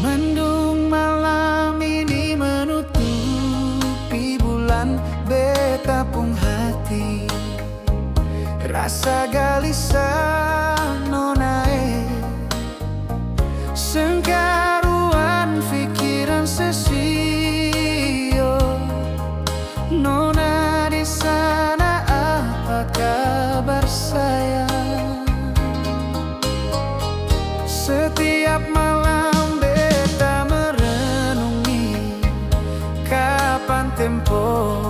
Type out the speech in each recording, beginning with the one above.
Mendung malam ini menutupi bulan, beta pung hati rasa gelisah nonae, sengkaruan pikiran sesio. Nona di sana, apa kabar sayang? Setiap malam beta merenungi kapan tempo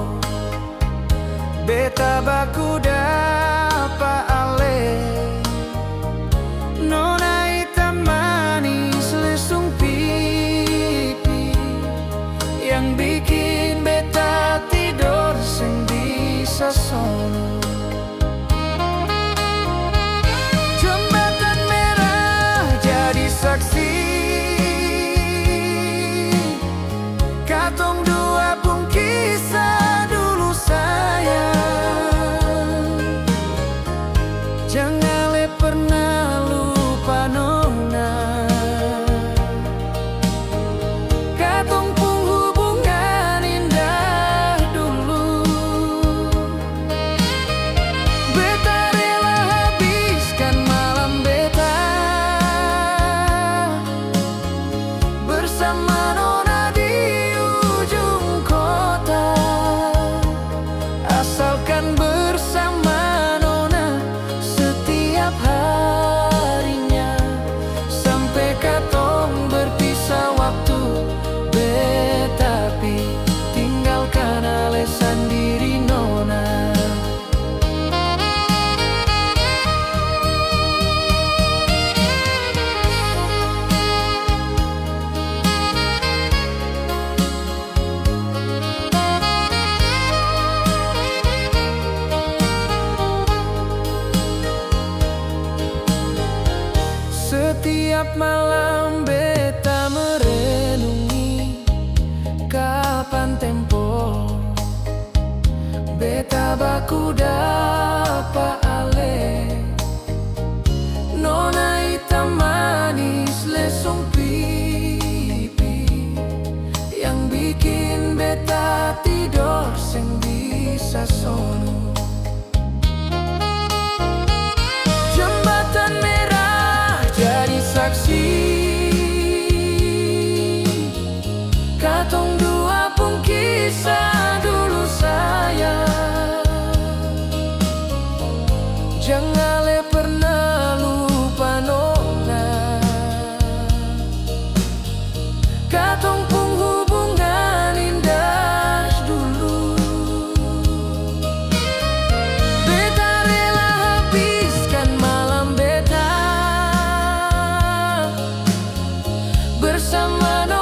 beta baku dapa ale. Nona hitam manis lesung pipi yang bikin beta tidur sing bisa sono. Jembatan merah jadi saksi, katong dua pun kisah dulu sayang. Jangan le pernah lupa nona, katong pun hubungan indah dulu. Beta rela habiskan malam beta bersama nona di ujung kota, asalkan bersama nona setiap harinya sampai katong berpisah waktu. Beta pi tinggalkan ale sendiri nona. Setiap malam beta merenungi kapan tempo beta baku dapa ale. Nona hitam manis lesung pipi yang bikin beta tidur sing bisa sono. Jembatan merah jadi saksi, katong dua pun kisah dulu sayang. Jangan le pernah lupa nona, katong pun hubungan indah dulu. Beta rela habiskan malam beta bersama nona